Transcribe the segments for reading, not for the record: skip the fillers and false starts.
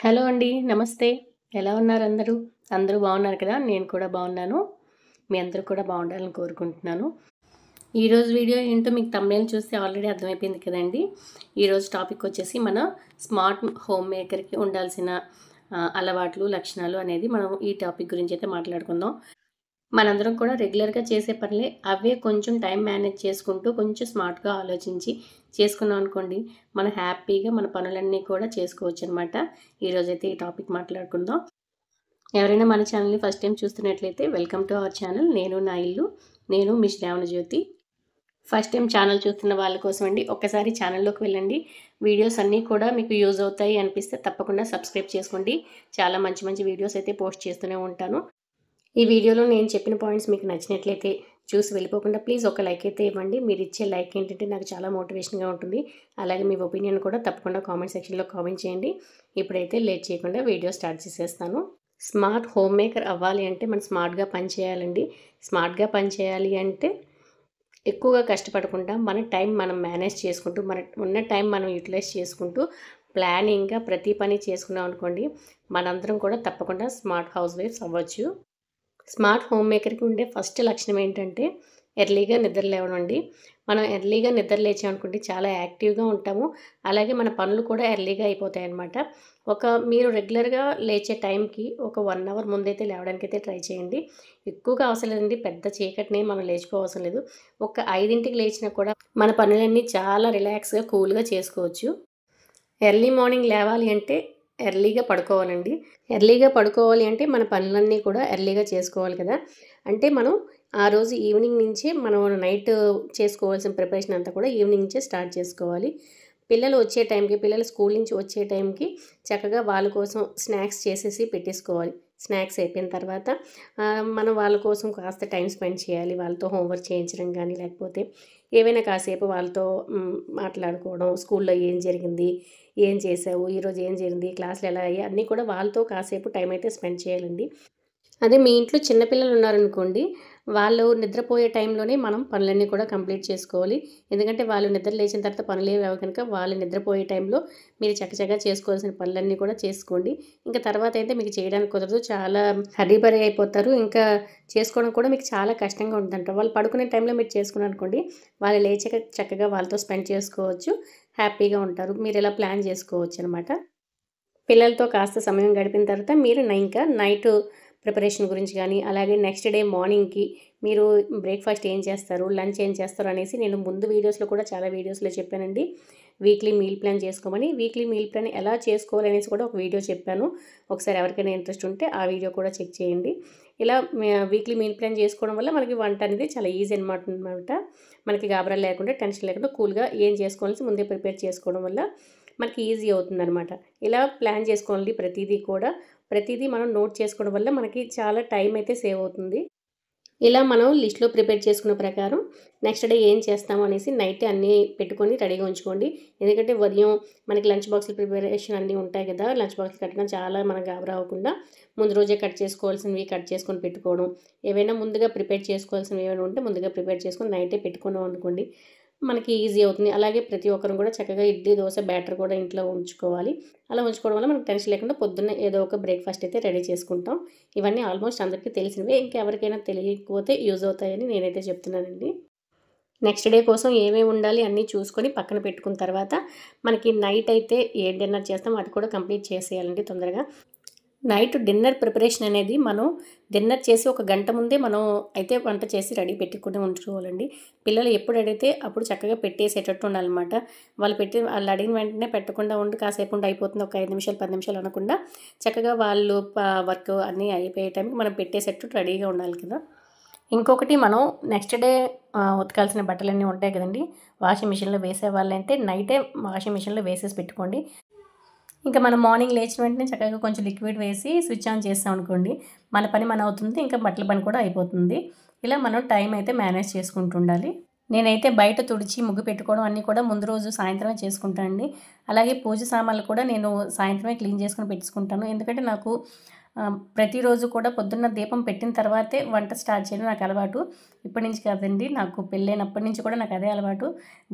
Hello అండి. నమస్తే. ఎలా ఉన్నారు అందరూ? అందరూ బాగున్నారు కదా! నేను కూడా బాగున్నాను. మీ అందరూ కూడా బాగుండాలని కోరుకుంటున్నాను. ఈరోజు వీడియో ఏంటో మీకు థంబ్‌నెయిల్ చూస్తే ఆల్రెడీ అర్థమైపోయింది కదండీ! ఈరోజు టాపిక్ వచ్చేసి మన స్మార్ట్ హోమ్ మేకర్‌కి ఉండాల్సిన అలవాట్లు, లక్షణాలు అనేది మనం ఈ టాపిక్ గురించి అయితే మాట్లాడుకుందాం. మనందరం కూడా రెగ్యులర్‌గా చేసే పనులే అవే కొంచెం టైం మేనేజ్ చేసుకుంటూ కొంచెం స్మార్ట్‌గా ఆలోచించి చేసుకున్నాం అనుకోండి, మనం హ్యాపీగా మన పనులన్నీ కూడా చేసుకోవచ్చనమాట. ఈరోజైతే ఈ టాపిక్ మాట్లాడుకుందాం. ఎవరైనా మన ఛానల్‌ని ఫస్ట్ టైమ్ చూస్తున్నట్లయితే వెల్కమ్ టు అవర్ ఛానల్. నేను నా ఇల్లు. నేను మీ శ్రావణజ్యోతి. ఫస్ట్ టైమ్ ఛానల్ చూస్తున్న వాళ్ళ కోసం అండి, ఒక్కసారి ఛానల్‌లోకి వెళ్ళండి. వీడియోస్ అన్నీ కూడా మీకు యూజ్ అవుతాయి అనిపిస్తే తప్పకుండా సబ్స్క్రైబ్ చేసుకోండి. చాలా మంచి మంచి వీడియోస్ అయితే పోస్ట్ చేస్తూనే ఉంటాను. ఈ వీడియోలో నేను చెప్పిన పాయింట్స్ మీకు నచ్చినట్లయితే చూసి వెళ్ళిపోకుండా ప్లీజ్ ఒక లైక్ అయితే ఇవ్వండి. మీరు ఇచ్చే లైక్ ఏంటంటే నాకు చాలా మోటివేషన్‌గా ఉంటుంది. అలాగే మీ ఒపీనియన్ కూడా తప్పకుండా కామెంట్ సెక్షన్‌లో కామెంట్ చేయండి. ఇప్పుడైతే లేట్ చేయకుండా వీడియో స్టార్ట్ చేసేస్తాను. స్మార్ట్ హోమ్ మేకర్ అవ్వాలి అంటే మనం స్మార్ట్‌గా పని చేయాలండి. స్మార్ట్‌గా పని చేయాలి అంటే ఎక్కువగా కష్టపడకుండా మన టైం మనం మేనేజ్ చేసుకుంటూ, మన ఉన్న టైం మనం యుటిలైజ్ చేసుకుంటూ ప్లానింగ్‌గా ప్రతి పని చేసుకున్నాం అనుకోండి, మనందరం కూడా తప్పకుండా స్మార్ట్ హౌస్ వైఫ్స్ అవ్వచ్చు. స్మార్ట్ హోమ్ మేకర్‌కి ఉండే ఫస్ట్ లక్షణం ఏంటంటే, ఎర్లీగా నిద్ర లేవడం అండి. మనం ఎర్లీగా నిద్ర లేచామనుకోండి చాలా యాక్టివ్‌గా ఉంటాము. అలాగే మన పనులు కూడా ఎర్లీగా అయిపోతాయన్నమాట. మీరు రెగ్యులర్‌గా లేచే టైంకి ఒక 1 అవర్ ముందైతే లేవడానికైతే ట్రై చేయండి. ఎక్కువగా అవసరం లేదండి. పెద్ద చీకటిని మనం లేచిపోవసరం లేదు. ఒక 5కి లేచినా కూడా మన పనులన్నీ చాలా రిలాక్స్‌గా, కూల్‌గా చేసుకోవచ్చు. ఎర్లీ మార్నింగ్ లేవాలి అంటే ఎర్లీగా పడుకోవాలండి. ఎర్లీగా పడుకోవాలి అంటే మన పనులన్నీ కూడా ఎర్లీగా చేసుకోవాలి కదా! అంటే మనం ఆ రోజు ఈవినింగ్ నుంచే మనం నైట్ చేసుకోవాల్సిన ప్రిపరేషన్ అంతా కూడా ఈవినింగ్ నుంచే స్టార్ట్ చేసుకోవాలి. పిల్లలు స్కూల్ నుంచి వచ్చే టైంకి చక్కగా వాళ్ళ కోసం స్నాక్స్ చేసేసి పెట్టేసుకోవాలి. స్నాక్స్ అయిపోయిన తర్వాత మనం వాళ్ళ కోసం కాస్త టైం స్పెండ్ చేయాలి. వాళ్ళతో హోంవర్క్ చేయించడం గానీ, లేకపోతే ఏవైనా కాసేపు వాళ్ళతో మాట్లాడుకోవడం, స్కూల్‌లో ఏం జరిగింది, ఏం చేసావు, ఈరోజు ఏం జరిగింది, క్లాసులు ఎలా అయ్యాయి అన్నీ కూడా వాళ్ళతో కాసేపు టైం అయితే స్పెండ్ చేయాలండి. అదే మీ ఇంట్లో చిన్న పిల్లలు ఉన్నారనుకోండి, వాళ్ళు నిద్రపోయే టైంలోనే మనం పనులన్నీ కూడా కంప్లీట్ చేసుకోవాలి. ఎందుకంటే వాళ్ళు నిద్ర లేచిన తర్వాత పనులేవి అవ్వవు కనుక, వాళ్ళు నిద్రపోయే టైంలో మీరు చకచకా చేసుకోవాల్సిన పనులన్నీ కూడా చేసుకోండి. ఇంకా తర్వాతయితే మీకు చేయడానికి కుదరదు. చాలా హరీ బరీ అయిపోతారు. ఇంకా చేసుకోవడం కూడా మీకు చాలా కష్టంగా ఉంటదంట. వాళ్ళు పడుకునే టైంలో మీరు చేసుకున్నారనుకోండి, వాళ్ళు లేచాక చక్కగా వాళ్ళతో స్పెండ్ చేసుకోవచ్చు. హ్యాపీగా ఉంటారు. మీరిలా ప్లాన్ చేసుకోవచ్చనమాట. పిల్లలతో కాస్త సమయం గడిపిన తర్వాత మీరు ఇంకా నైట్ ప్రిపరేషన్ గురించి గానీ, అలాగే నెక్స్ట్ డే మార్నింగ్‌కి మీరు బ్రేక్‌ఫాస్ట్ ఏం చేస్తారు, లంచ్ ఏం చేస్తారు అనేసి నేను ముందు వీడియోస్‌లో కూడా చాలా వీడియోస్‌లో చెప్పానండి. వీక్లీ మీల్ ప్లాన్ చేసుకోమని. వీక్లీ మీల్ ప్లాన్ ఎలా చేసుకోవాలనేసి కూడా ఒక వీడియో చెప్పాను. ఒకసారి ఎవరికైనా ఇంట్రెస్ట్ ఉంటే ఆ వీడియో కూడా చెక్ చేయండి. ఇలా వీక్లీ మీల్ ప్లాన్ చేసుకోవడం వల్ల మనకి వంట అనేది చాలా ఈజీ అనమాట. మనకి గాబరా లేకుండా, టెన్షన్ లేకుండా కూల్‌గా ఏం చేసుకోవాల్సి ముందే ప్రిపేర్ చేసుకోవడం వల్ల మనకి ఈజీ అవుతుందనమాట. ఇలా ప్లాన్ చేసుకోవాలి ప్రతీదీ కూడా. ప్రతీదీ మనం నోట్ చేసుకోవడం వల్ల మనకి చాలా టైం అయితే సేవ్ అవుతుంది. ఇలా మనం లిస్ట్‌లో ప్రిపేర్ చేసుకున్న ప్రకారం నెక్స్ట్ డే ఏం చేస్తాము అనేసి నైటే అన్నీ పెట్టుకొని రెడీగా ఉంచుకోండి. ఎందుకంటే ఉదయం మనకి లంచ్ బాక్స్‌ల ప్రిపరేషన్ అన్నీ ఉంటాయి కదా! లంచ్ బాక్స్ కట్టడం చాలా మనం గాబరా అవ్వకుండా ముందు రోజే కట్ చేసుకోవాల్సినవి కట్ చేసుకొని పెట్టుకోవడం. ఏవైనా ముందుగా ప్రిపేర్ చేసుకోవాల్సినవి ఏమైనా ఉంటే ముందుగా ప్రిపేర్ చేసుకొని నైటే పెట్టుకున్నాం అనుకోండి, మనకి ఈజీ అవుతుంది. అలాగే ప్రతి ఒక్కరం కూడా చక్కగా ఇడ్లీ, దోస బ్యాటర్ కూడా ఇంట్లో ఉంచుకోవాలి. అలా ఉంచుకోవడం వల్ల మనకు టెన్షన్ లేకుండా పొద్దున్నే ఏదో ఒక బ్రేక్‌ఫాస్ట్ అయితే రెడీ చేసుకుంటాం. ఇవన్నీ ఆల్మోస్ట్ అందరికీ తెలిసినవే. ఇంకెవరికైనా తెలియకపోతే యూజ్ అవుతాయని నేనైతే చెప్తున్నానండి. నెక్స్ట్ డే కోసం ఏమేమి ఉండాలి అన్నీ చూసుకొని పక్కన పెట్టుకున్న తర్వాత, మనకి నైట్ అయితే ఏ డిన్నర్ చేస్తామో అది కూడా కంప్లీట్ చేసేయాలండి తొందరగా. నైట్ డిన్నర్ ప్రిపరేషన్ అనేది మనం డిన్నర్ చేసి ఒక గంట ముందే మనం అయితే వంట చేసి రెడీ పెట్టుకుని ఉంచుకోవాలండి. పిల్లలు ఎప్పుడు అడిగితే అప్పుడు చక్కగా పెట్టేసేటట్టు ఉండాలన్నమాట. వాళ్ళు అడిగిన వెంటనే పెట్టకుండా ఉండి కాసేపు ఉండి అయిపోతుంది ఒక 5 నిమిషాలు, 10 నిమిషాలు అనకుండా చక్కగా వాళ్ళు వర్క్ అన్నీ అయిపోయే టైంకి మనం పెట్టేసేటట్టు రెడీగా ఉండాలి కదా! ఇంకొకటి మనం నెక్స్ట్ డే ఉతకాల్సిన బట్టలన్నీ ఉంటాయి కదండీ! వాషింగ్ మిషన్‌లో వేసేవాళ్ళంటే నైటే వాషింగ్ మిషన్‌లో వేసేసి పెట్టుకోండి. ఇంకా మనం మార్నింగ్ లేచిన వెంటనే చక్కగా కొంచెం లిక్విడ్ వేసి స్విచ్ ఆన్ చేసామనుకోండి, మన పని అవుతుంది. ఇంకా బట్టల పని కూడా అయిపోతుంది. ఇలా మనం టైం అయితే మేనేజ్ చేసుకుంటూ ఉండాలి. నేనైతే బయట తుడిచి, ముగ్గు పెట్టుకోవడం అన్నీ కూడా ముందు రోజు సాయంత్రమే చేసుకుంటానండి. అలాగే పూజ సామాన్లు కూడా నేను సాయంత్రమే క్లీన్ చేసుకొని పెట్టేసుకుంటాను. ఎందుకంటే నాకు ప్రతిరోజు కూడా పొద్దున్న దీపం పెట్టిన తర్వాతే వంట స్టార్ట్ చేయడం నాకు అలవాటు. ఇప్పటి నుంచి కాదండి, నాకు పెళ్ళైనప్పటి నుంచి కూడా నాకు అదే అలవాటు.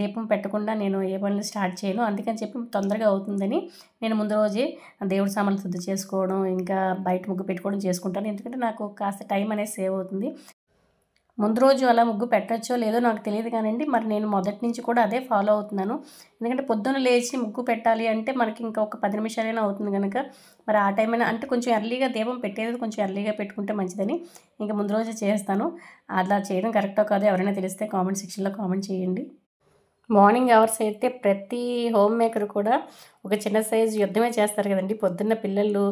దీపం పెట్టకుండా నేను ఏ పనులు స్టార్ట్ చేయను. అందుకని చెప్పి తొందరగా అవుతుందని నేను ముందు రోజే దేవుడి సామాన్లు శుద్ధి చేసుకోవడం, ఇంకా బయట ముగ్గు పెట్టుకోవడం చేసుకుంటాను. ఎందుకంటే నాకు కాస్త టైం అనేది సేవ్ అవుతుంది. ముందు రోజు అలా ముగ్గు పెట్టచ్చో లేదో నాకు తెలియదు కానండి, మరి నేను మొదటి నుంచి కూడా అదే ఫాలో అవుతున్నాను. ఎందుకంటే పొద్దున్న లేచి ముగ్గు పెట్టాలి అంటే మనకి ఇంకా ఒక 10 నిమిషాలైనా అవుతుంది కనుక, మరి ఆ టైం అయినా అంటే కొంచెం ఎర్లీగా దీపం పెట్టేది కొంచెం ఎర్లీగా పెట్టుకుంటే మంచిదని ఇంకా ముందు రోజే చేస్తాను. అలా చేయడం కరెక్టో కాదో ఎవరైనా తెలిస్తే కామెంట్ సెక్షన్లో కామెంట్ చేయండి. మార్నింగ్ అవర్స్ అయితే ప్రతి హోమ్ మేకర్ కూడా ఒక చిన్న సైజు యుద్ధమే చేస్తారు కదండి. పొద్దున్న పిల్లలు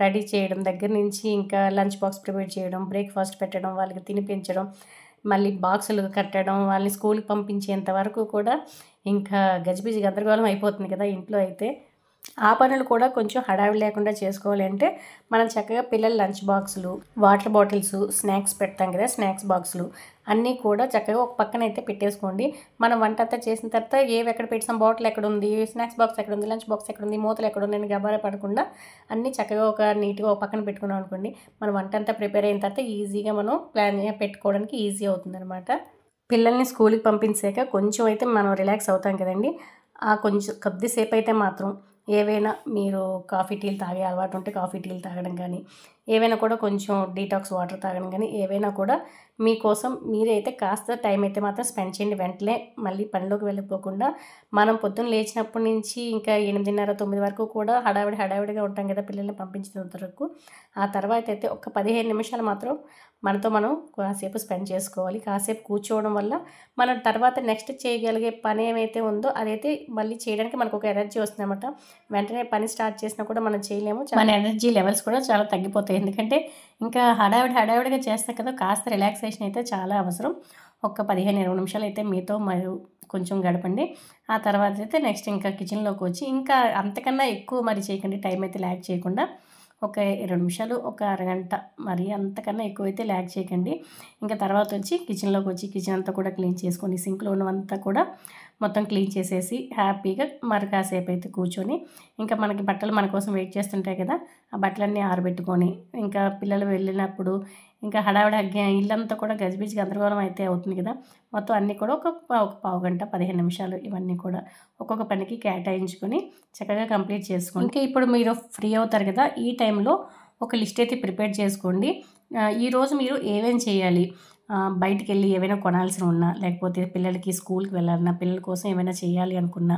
రెడీ చేయడం దగ్గర నుంచి ఇంకా లంచ్ బాక్స్ ప్రిపేర్ చేయడం, బ్రేక్ఫాస్ట్ పెట్టడం, వాళ్ళకి తినిపించడం, మళ్ళీ బాక్సులు కట్టడం, వాళ్ళని స్కూల్కి పంపించేంత వరకు కూడా ఇంకా గజిబిజి గందరగోళం అయిపోతుంది కదా ఇంట్లో అయితే. ఆ పనులు కూడా కొంచెం హడావిడి లేకుండా చేసుకోవాలి అంటే మనం చక్కగా పిల్లల లంచ్ బాక్సులు, వాటర్ బాటిల్స్, స్నాక్స్ పెడతాం కదా, స్నాక్స్ బాక్సులు అన్నీ కూడా చక్కగా ఒక పక్కన అయితే పెట్టేసుకోండి. మనం వంట అంతా చేసిన తర్వాత ఏవి ఎక్కడ పెట్టాం, బాటిల్ ఎక్కడుంది, స్నాక్స్ బాక్స్ ఎక్కడుంది, లంచ్ బాక్స్ ఎక్కడుంది, మూతలు ఎక్కడుంది అని గబారా పడకుండా అన్నీ చక్కగా ఒక నీట్గా ఒక పక్కన పెట్టుకున్నాం అనుకోండి, మన వంట అంతా ప్రిపేర్ అయిన తర్వాత ఈజీగా మనం ప్లాన్ పెట్టుకోవడానికి ఈజీ అవుతుందన్నమాట. పిల్లల్ని స్కూల్కి పంపించాక కొంచెం అయితే మనం రిలాక్స్ అవుతాం కదండి. ఆ కొంచెం కొద్దిసేపు అయితే మాత్రం ఏవైనా మీరు కాఫీ టీలు తాగే అలవాటు ఉంటే కాఫీ టీలు తాగడం కానీ, ఏవైనా కూడా కొంచెం డీటాక్స్ వాటర్ తాగడం కానీ, ఏవైనా కూడా మీకోసం మీరైతే కాస్త టైం అయితే మాత్రం స్పెండ్ చేయండి. వెంటనే మళ్ళీ పనిలోకి వెళ్ళిపోకుండా మనం పొద్దున్న లేచినప్పటి నుంచి ఇంకా 8:30, 9 వరకు కూడా హడావిడిగా ఉంటాం కదా పిల్లల్ని పంపించినంత వరకు. ఆ తర్వాత అయితే ఒక 15 నిమిషాలు మాత్రం మనతో మనం కాసేపు స్పెండ్ చేసుకోవాలి. కాసేపు కూర్చోవడం వల్ల మనం తర్వాత నెక్స్ట్ చేయగలిగే పని ఏమైతే ఉందో అదైతే మళ్ళీ చేయడానికి మనకు ఒక ఎనర్జీ వస్తుందన్నమాట. వెంటనే పని స్టార్ట్ చేసినా కూడా మనం చేయలేము. మన ఎనర్జీ లెవెల్స్ కూడా చాలా తగ్గిపోతాయి. ఎందుకంటే ఇంకా హడావిడిగా చేస్తాం కదా, కాస్త రిలాక్సేషన్ అయితే చాలా అవసరం. ఒక 15-20 నిమిషాలు అయితే మీతో మరియు కొంచెం గడపండి. ఆ తర్వాత అయితే నెక్స్ట్ ఇంకా కిచెన్లోకి వచ్చి ఇంకా అంతకన్నా ఎక్కువ మరి చేయకండి, టైం అయితే ల్యాగ్ చేయకుండా ఒక 20 నిమిషాలు, ఒక అరగంట, మరి అంతకన్నా ఎక్కువైతే ల్యాగ్ చేయకండి. ఇంకా తర్వాత వచ్చి కిచెన్లోకి వచ్చి కిచెన్ అంతా కూడా క్లీన్ చేసుకొని, సింక్లో ఉన్నవంతా కూడా మొత్తం క్లీన్ చేసేసి హ్యాపీగా మరి కాసేపు అయితే కూర్చొని ఇంకా మనకి బట్టలు మన కోసం వెయిట్ చేస్తుంటాయి కదా, ఆ బట్టలన్నీ ఆరబెట్టుకొని ఇంకా పిల్లలు వెళ్ళినప్పుడు ఇంకా హడావిడి ఇల్లంతా కూడా గజిబిజి గందరగోళం అయితే అవుతుంది కదా, మొత్తం అన్నీ కూడా ఒక పావు గంట 15 నిమిషాలు ఇవన్నీ కూడా ఒక్కొక్క పనికి కేటాయించుకొని చక్కగా కంప్లీట్ చేసుకోండి. ఇంకా ఇప్పుడు మీరు ఫ్రీ అవుతారు కదా, ఈ టైంలో ఒక లిస్ట్ అయితే ప్రిపేర్ చేసుకోండి. ఈరోజు మీరు ఏమేమి చేయాలి, బయటికి వెళ్ళి ఏవైనా కొనాల్సి ఉన్నా, లేకపోతే పిల్లలకి స్కూల్కి వెళ్ళాలన్నా, పిల్లల కోసం ఏమైనా చేయాలి అనుకున్నా,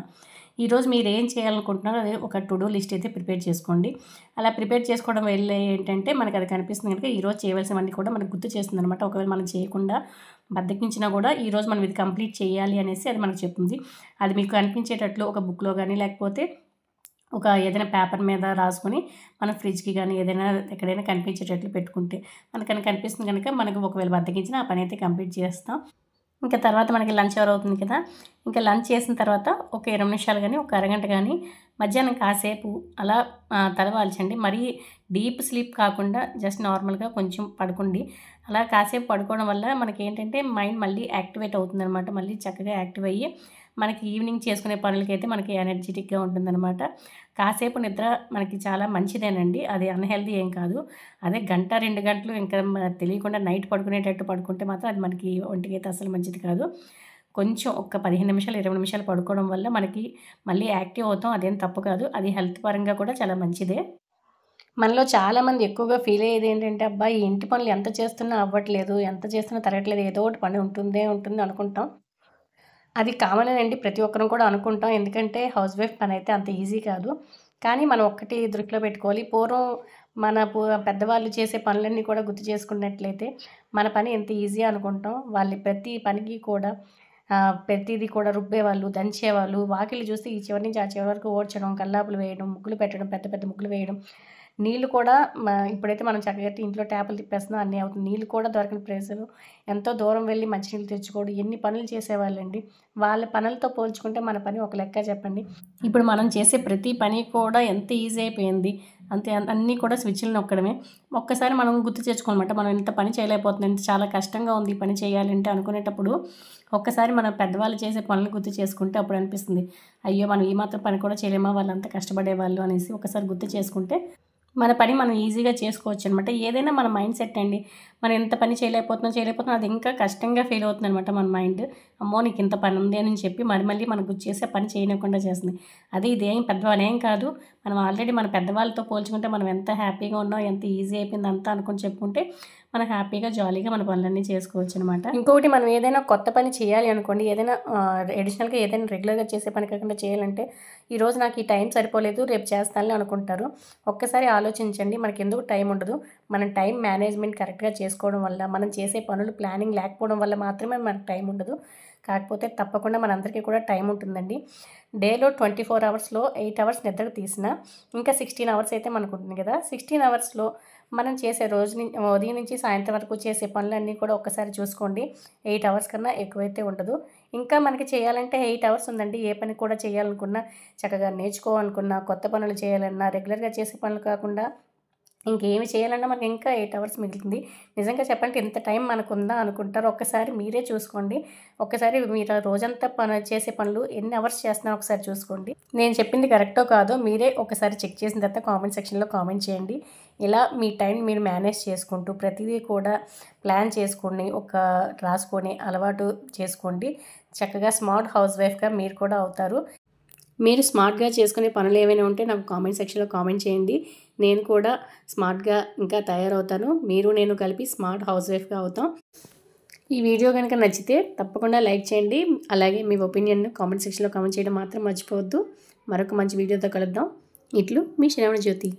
ఈరోజు మీరు ఏం చేయాలనుకుంటున్నారో అదే ఒక టు డూ లిస్ట్ అయితే ప్రిపేర్ చేసుకోండి. అలా ప్రిపేర్ చేసుకోవడం వల్ల ఏంటంటే మనకి అది కనిపిస్తుంది కనుక ఈరోజు చేయవలసినవన్నీ కూడా మనకు గుర్తు చేస్తుంది అనమాట. ఒకవేళ మనం చేయకుండా బద్దకించినా కూడా ఈరోజు మనం ఇది కంప్లీట్ చేయాలి అనేసి అది మనకు చెప్తుంది. అది మీకు కనిపించేటట్లు ఒక బుక్లో కానీ లేకపోతే ఒక ఏదైనా పేపర్ మీద రాసుకొని మనం ఫ్రిడ్జ్కి కానీ ఏదైనా ఎక్కడైనా కనిపించేటట్లు పెట్టుకుంటే మనకని కనిపిస్తుంది కనుక మనకు ఒకవేళ బద్దకించిన ఆ పని అయితే కంప్లీట్ చేస్తాం. ఇంకా తర్వాత మనకి లంచ్ అవర్ అవుతుంది కదా, ఇంకా లంచ్ చేసిన తర్వాత ఒక 20 నిమిషాలు కానీ ఒక అరగంట కానీ మధ్యాహ్నం కాసేపు అలా తల వాల్చండి. మరీ డీప్ స్లీప్ కాకుండా జస్ట్ నార్మల్గా కొంచెం పడుకోండి. అలా కాసేపు పడుకోవడం వల్ల మనకి ఏంటంటే మైండ్ మళ్ళీ యాక్టివేట్ అవుతుందన్నమాట. మళ్ళీ చక్కగా యాక్టివ్ అయ్యి మనకి ఈవినింగ్ చేసుకునే పనులకైతే మనకి ఎనర్జెటిక్గా ఉంటుందన్నమాట. కాసేపు నిద్ర మనకి చాలా మంచిదేనండి, అది అన్హెల్దీ ఏం కాదు. అదే గంట 2 గంటలు ఇంకా తెలియకుండా నైట్ పడుకునేటట్టు పడుకుంటే మాత్రం అది మనకి ఒంటికైతే అసలు మంచిది కాదు. కొంచెం ఒక 15 నిమిషాలు 20 నిమిషాలు పడుకోవడం వల్ల మనకి మళ్ళీ యాక్టివ్ అవుతాం. అదేం తప్పు కాదు, అది హెల్త్ పరంగా కూడా చాలా మంచిదే. మనలో చాలామంది ఎక్కువగా ఫీల్ అయ్యేది ఏంటంటే, అబ్బా ఈ ఇంటి పనులు ఎంత చేస్తున్నా అవ్వట్లేదు, ఎంత చేస్తున్నా తరగట్లేదు, ఏదో ఒకటి పని ఉంటుంది అనుకుంటాం. అది కామనేనండి, ప్రతి ఒక్కరం కూడా అనుకుంటాం. ఎందుకంటే హౌస్ వైఫ్ పని అయితే అంత ఈజీ కాదు. కానీ మనం ఒక్కటి దృష్టిలో పెట్టుకోవాలి, పూర్వం మన పెద్దవాళ్ళు చేసే పనులన్నీ కూడా గుర్తు చేసుకున్నట్లయితే మన పని ఎంత ఈజీ అనుకుంటాం. వాళ్ళు ప్రతి పనికి కూడా ప్రతిదీ కూడా రుబ్బేవాళ్ళు, దంచేవాళ్ళు, వాకిలి చూస్తే ఈ చివరి నుంచి ఆ చివరి వరకు ఊడ్చడం, కల్లాపులు వేయడం, ముగ్గులు పెట్టడం, పెద్ద పెద్ద ముగ్గులు వేయడం, నీళ్ళు కూడా ఇప్పుడైతే మనం చక్కగా ఇంట్లో ట్యాపులు తిప్పేస్తున్నాం, అన్నీ అవుతుంది. నీళ్ళు కూడా దొరకని ప్లేసులు, ఎంతో దూరం వెళ్ళి మంచినీళ్ళు తెచ్చుకోవడం, ఎన్ని పనులు చేసేవాళ్ళండి. వాళ్ళ పనులతో పోల్చుకుంటే మన పని ఒక లెక్క చెప్పండి. ఇప్పుడు మనం చేసే ప్రతి పని కూడా ఎంత ఈజీ అయిపోయింది. అంతే, అన్నీ కూడా స్విచ్లు నొక్కడమే. ఒక్కసారి మనం గుర్తు తెచ్చుకోనమాట, మనం ఇంత పని చేయలేకపోతున్నాం, ఇంత చాలా కష్టంగా ఉంది ఈ పని చేయాలంటే అనుకునేటప్పుడు ఒక్కసారి మన పెద్దవాళ్ళు చేసే పనులు గుర్తు చేసుకుంటే అప్పుడు అనిపిస్తుంది, అయ్యో మనం ఈ మాత్రం పని కూడా చేయలేమా, వాళ్ళంతా కష్టపడేవాళ్ళు అనేసి ఒకసారి గుర్తు చేసుకుంటే మన పని మనం ఈజీగా చేసుకోవచ్చు అనమాట. ఏదైనా మన మైండ్ సెట్ అండి. మనం ఎంత పని చేయలేకపోతున్నాం అది ఇంకా కష్టంగా ఫీల్ అవుతుందనమాట మన మైండ్. అమ్మో! నీకు ఇంత పని ఉంది అని చెప్పి మళ్ళీ మనకు చేసే పని చేయనివ్వకుండా చేస్తుంది. అదే ఇదేం పెద్దవాళ్ళేం కాదు. మనం ఆల్రెడీ మన పెద్దవాళ్ళతో పోల్చుకుంటే మనం ఎంత హ్యాపీగా ఉన్నాం, ఎంత ఈజీ అయిపోయింది అంతా అనుకుని చెప్పుకుంటే మనం హ్యాపీగా, జాలీగా మన పనులన్నీ చేసుకోవచ్చనమాట. ఇంకొకటి మనం ఏదైనా కొత్త పని చేయాలి అనుకోండి, ఏదైనా అడిషనల్‌గా ఏదైనా రెగ్యులర్‌గా చేసే పని కాకుండా చేయాలంటే, ఈరోజు నాకు ఈ టైం సరిపోలేదు, రేపు చేస్తానులే అనుకుంటారు. ఒక్కసారి ఆలోచించండి, మనకెందుకు టైం ఉండదు. మనం టైం మేనేజ్‌మెంట్ కరెక్ట్‌గా చేసుకోవడం వల్ల, మనం చేసే పనులు ప్లానింగ్ లేకపోవడం వల్ల మాత్రమే మనకు టైం ఉండదు. కాకపోతే తప్పకుండా మనందరికీ కూడా టైం ఉంటుందండి. డేలో 24 అవర్స్‌లో 8 అవర్స్ నిద్రకు తీసినా, ఇంకా 16 అవర్స్ అయితే మనకుంటుంది కదా! 16 అవర్స్‌లో మనం చేసే ఉదయం నుంచి సాయంత్రం వరకు చేసే పనులన్నీ కూడా ఒక్కసారి చూసుకోండి. 8 అవర్స్ కన్నా ఎక్కువైతే ఉండదు. ఇంకా మనకి చేయాలంటే 8 అవర్స్ ఉందండి. ఏ పని కూడా చేయాలనుకున్నా, చక్కగా నేర్చుకోవాలనుకున్నా, కొత్త పనులు చేయాలన్నా, రెగ్యులర్‌గా చేసే పనులు కాకుండా ఇంకేమి చేయాలన్నా మనకి ఇంకా 8 అవర్స్ మిగులుతుంది. నిజంగా చెప్పాలంటే ఇంత టైం మనకుందా అనుకుంటారు. ఒక్కసారి మీరే చూసుకోండి. ఒక్కసారి మీరు రోజంతా చేసే పనులు ఎన్ని అవర్స్ చేస్తున్నారో ఒకసారి చూసుకోండి. నేను చెప్పింది కరెక్టో కాదో మీరే ఒకసారి చెక్ చేసిన తర్వాత కామెంట్ సెక్షన్‌లో కామెంట్ చేయండి. ఇలా మీ టైం మీరు మేనేజ్ చేసుకుంటూ ప్రతిదీ కూడా ప్లాన్ చేసుకొని రాసుకొని అలవాటు చేసుకోండి. చక్కగా స్మార్ట్ హౌస్ వైఫ్‌గా మీరు కూడా అవుతారు. మీరు స్మార్ట్‌గా చేసుకునే పనులు ఏవైనా ఉంటే నాకు కామెంట్ సెక్షన్‌లో కామెంట్ చేయండి. నేను కూడా స్మార్ట్‌గా ఇంకా తయారవుతాను. నేను కలిపి స్మార్ట్ హౌస్ వైఫ్‌గా అవుతాం. ఈ వీడియో గనుక నచ్చితే తప్పకుండా లైక్ చేయండి. అలాగే మీ ఒపీనియన్‌ను కామెంట్ సెక్షన్‌లో కామెంట్ చేయడం మాత్రం మర్చిపోవద్దు. మరొక మంచి వీడియోతో కలుద్దాం. ఇట్లు మీ శ్రావణ జ్యోతి.